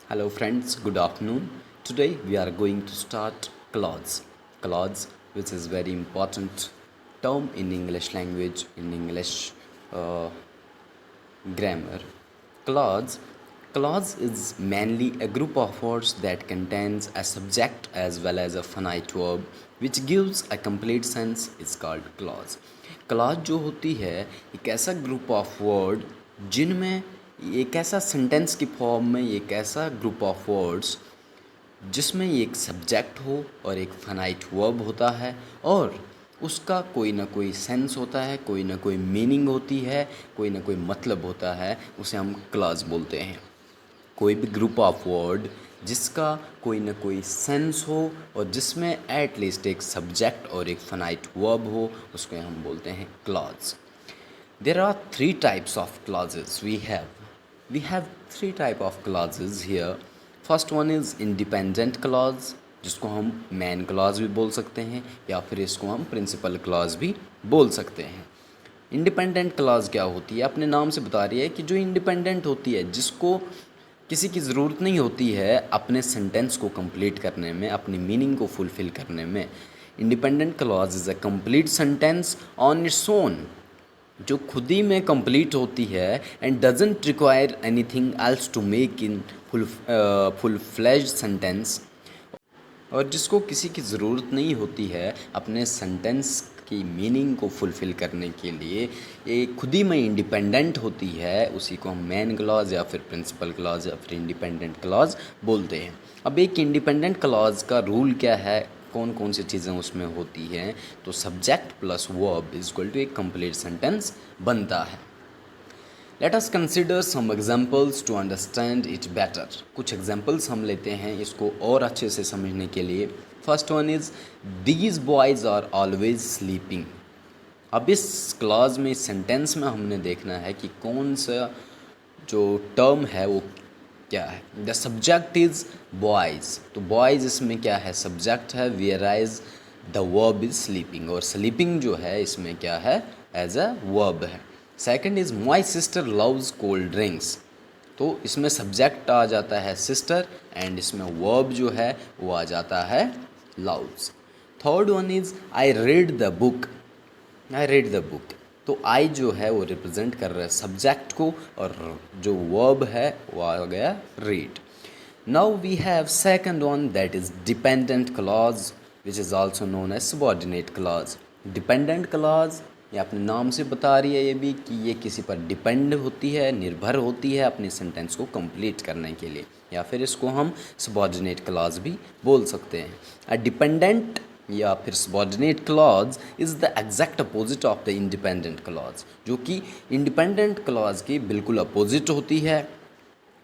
Hello friends, good afternoon. Today we are going to start clause. Clause, which is very important term in English language, in English uh, grammar. Clause. Clause is mainly a group of words that contains a subject as well as a finite verb which gives a complete sense is called clause. Clause जो होती है एक ऐसा group of word जिनमें एक ऐसा sentence की form में एक ऐसा ग्रुप ऑफ वर्ड्स जिसमें एक सब्जेक्ट हो और एक फाइनाइट वर्ब होता है और उसका कोई ना कोई सेंस होता है, कोई ना कोई मीनिंग होती है, कोई ना कोई मतलब होता है, उसे हम क्लॉज बोलते हैं। कोई भी ग्रुप ऑफ वर्ड जिसका कोई ना कोई सेंस हो और जिसमें एट लीस्ट एक सब्जेक्ट और एक फाइनाइट वर्ब हो, उसको हम बोलते हैं clause. There are three types of clauses we have. We have three type of clauses here. First one is independent clause, जिसको हम main clause भी बोल सकते हैं या फिर इसको हम principal clause भी बोल सकते हैं। इंडिपेंडेंट क्लॉज क्या होती है? अपने नाम से बता रही है कि जो इंडिपेंडेंट होती है, जिसको किसी की ज़रूरत नहीं होती है अपने सेंटेंस को कंप्लीट करने में, अपनी मीनिंग को फुलफ़िल करने में। Independent clause is a complete sentence on its own, जो खुद ही में कंप्लीट होती है and doesn't require anything else to make in full fledged sentence, और जिसको किसी की ज़रूरत नहीं होती है अपने सेंटेंस की मीनिंग को फुलफ़िल करने के लिए, ये खुद ही में इंडिपेंडेंट होती है, उसी को हम मेन क्लॉज या फिर प्रिंसिपल क्लॉज या फिर इंडिपेंडेंट क्लॉज बोलते हैं। अब एक इंडिपेंडेंट क्लॉज का रूल क्या है, कौन कौन सी चीज़ें उसमें होती हैं? तो subject plus verb is equal to एक कंप्लीट सेंटेंस बनता है। Let us consider some examples to understand it better. कुछ एग्जाम्पल्स हम लेते हैं इसको और अच्छे से समझने के लिए। First one is these boys are always sleeping. अब इस क्लॉज में, इस सेंटेंस में हमने देखना है कि कौन सा जो टर्म है वो क्या है। द सब्जेक्ट इज़ बॉयज़, तो बॉयज़ इसमें क्या है? सब्जेक्ट है, वेयराइज द वर्ब इज़ स्लीपिंग, और स्लीपिंग जो है इसमें क्या है? एज अ वर्ब है। Second is my sister loves cold drinks, तो इसमें सब्जेक्ट आ जाता है सिस्टर एंड इसमें वर्ब जो है वो आ जाता है loves. Third one is I read the book, I read the book, तो आई जो है वो रिप्रेजेंट कर रहा है सब्जेक्ट को और जो वर्ब है वो आ गया read. Now we have second one that is dependent clause which is also known as subordinate clause. Dependent clause ये अपने नाम से बता रही है ये भी कि ये किसी पर डिपेंड होती है, निर्भर होती है अपने सेंटेंस को कंप्लीट करने के लिए, या फिर इसको हम सबऑर्डिनेट क्लॉज भी बोल सकते हैं। अ डिपेंडेंट या फिर subordinate clause is the exact opposite of the independent clause, जो कि इंडिपेंडेंट क्लॉज की बिल्कुल अपोजिट होती है।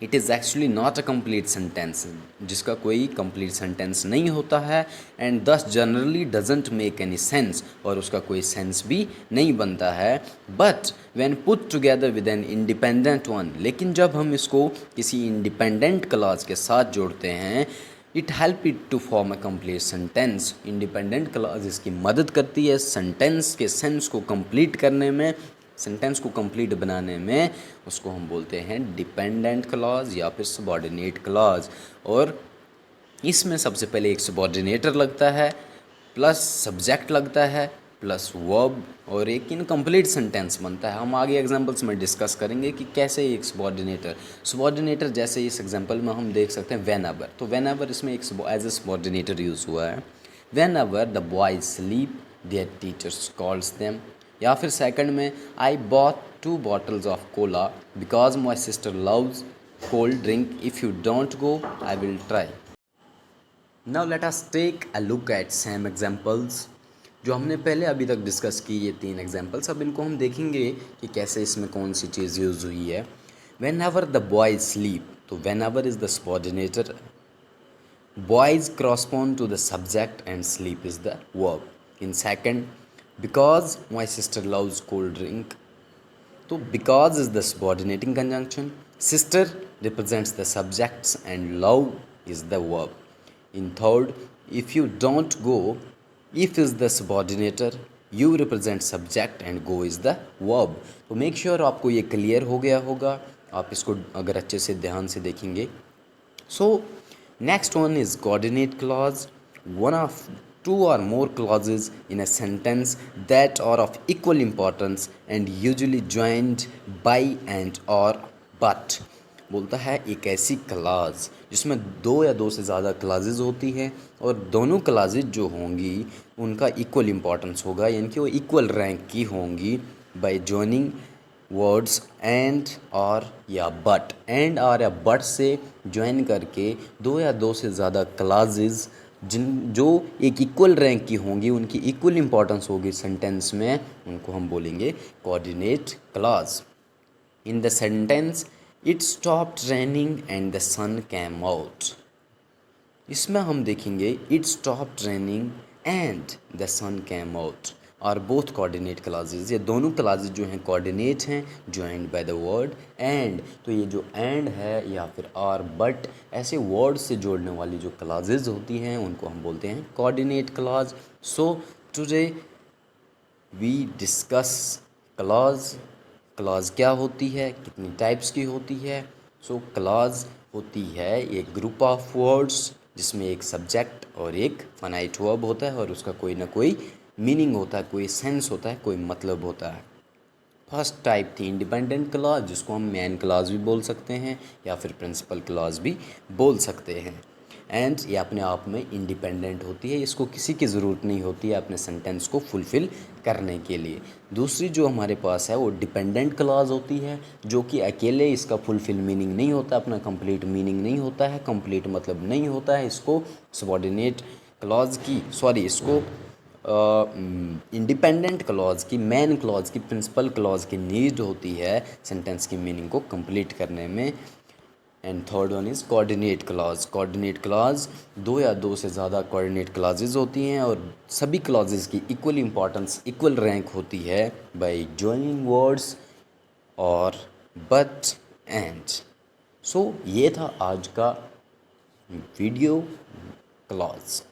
It is actually not a complete sentence, जिसका कोई कंप्लीट सेंटेंस नहीं होता है एंड दस generally doesn't make any sense, और उसका कोई सेंस भी नहीं बनता है। But when put together with an independent one, लेकिन जब हम इसको किसी इंडिपेंडेंट क्लॉज के साथ जोड़ते हैं, it help it to form a complete sentence. Independent clause इसकी मदद करती है सेंटेंस के सेंस को कंप्लीट करने में, सेंटेंस को कंप्लीट बनाने में। उसको हम बोलते हैं डिपेंडेंट क्लॉज या फिर सबऑर्डिनेट क्लॉज। और इसमें सबसे पहले एक सबऑर्डिनेटर लगता है, प्लस सब्जेक्ट लगता है, प्लस वर्ब, और एक इनकम्प्लीट सेंटेंस बनता है। हम आगे एग्जांपल्स में डिस्कस करेंगे कि कैसे एक सबऑर्डिनेटर जैसे इस एग्जांपल में हम देख सकते हैं व्हेन एवर, तो व्हेन एवर इसमें एक एज ए सबऑर्डिनेटर यूज़ हुआ है। Whenever the boys sleep their teachers calls them, या फिर सेकंड में I bought 2 bottles of cola because my sister loves cold drink, if you don't go I will try. Now let us take a look at same examples. जो हमने पहले अभी तक discuss की ये 3 एग्जांपल्स, अब इनको हम देखेंगे कि कैसे इसमें कौन सी चीज़ यूज़ हुई है। Whenever the boys sleep, तो whenever is the subordinator, boys correspond to the subject and sleep is the verb. In second, because my sister loves cold drink, तो because is the subordinating conjunction, sister represents the subjects and love is the verb. In third, if you don't go, if is the subordinator, you represent subject and go is the verb. तो make sure आपको ये clear हो गया होगा। आप इसको अगर अच्छे से ध्यान से देखेंगे So next one is coordinate clause, one of two or more clauses in a sentence that are of equal importance and usually joined by and or but। बोलता है एक ऐसी क्लाज जिसमें दो या दो से ज़्यादा क्लाजेज होती हैं और दोनों क्लाजेज जो होंगी उनका इक्वल इम्पॉर्टेंस होगा, यानी कि वो इक्वल रैंक की होंगी बाय जॉइनिंग वर्ड्स एंड और या बट। एंड और या बट से ज्वाइन करके दो या दो से ज़्यादा क्लाजेज जो एक इक्वल रैंक की होंगी, उनकी इक्वल इम्पॉर्टेंस होगी सेंटेंस में, उनको हम बोलेंगे coordinate clause. In the sentence it stopped raining and the sun came out, इसमें हम देखेंगे it stopped raining and the sun came out और बोथ कोऑर्डिनेट क्लासेस। ये दोनों क्लासेस जो हैं कोऑर्डिनेट हैं, joined by the word and. तो ये जो एंड है या फिर आर बट ऐसे वर्ड से जोड़ने वाली जो क्लासेस होती हैं उनको हम बोलते हैं coordinate class. So today we discuss clause. Clause क्या होती है, कितनी टाइप्स की होती है। सो क्लॉज होती है एक ग्रुप ऑफ वर्ड्स जिसमें एक सब्जेक्ट और एक फाइनाइट वर्ब होता है और उसका कोई ना कोई मीनिंग होता है, कोई सेंस होता है, कोई मतलब होता है। फर्स्ट टाइप थी इंडिपेंडेंट क्लॉज, जिसको हम मेन क्लॉज भी बोल सकते हैं या फिर प्रिंसिपल क्लॉज भी बोल सकते हैं। एंड ये अपने आप में इंडिपेंडेंट होती है, इसको किसी की ज़रूरत नहीं होती है अपने सेंटेंस को फुलफ़िल करने के लिए। दूसरी जो हमारे पास है वो डिपेंडेंट क्लॉज होती है, जो कि अकेले इसका फुलफ़िल मीनिंग नहीं होता, अपना कंप्लीट मीनिंग नहीं होता है, कंप्लीट मतलब नहीं होता है। इसको सबॉर्डिनेट क्लॉज की इसको इंडिपेंडेंट क्लॉज की, मेन क्लॉज की, प्रिंसिपल क्लॉज की नीड होती है सेंटेंस की मीनिंग को कंप्लीट करने में। And third one is coordinate clause. Coordinate clause दो या दो से ज़्यादा कोऑर्डिनेट क्लॉजेज होती हैं और सभी क्लॉजेज की इक्वल इम्पॉर्टेंस, इक्वल रैंक होती है बाय जॉइनिंग वर्ड्स और बट एंड। सो ये था आज का वीडियो क्लॉज।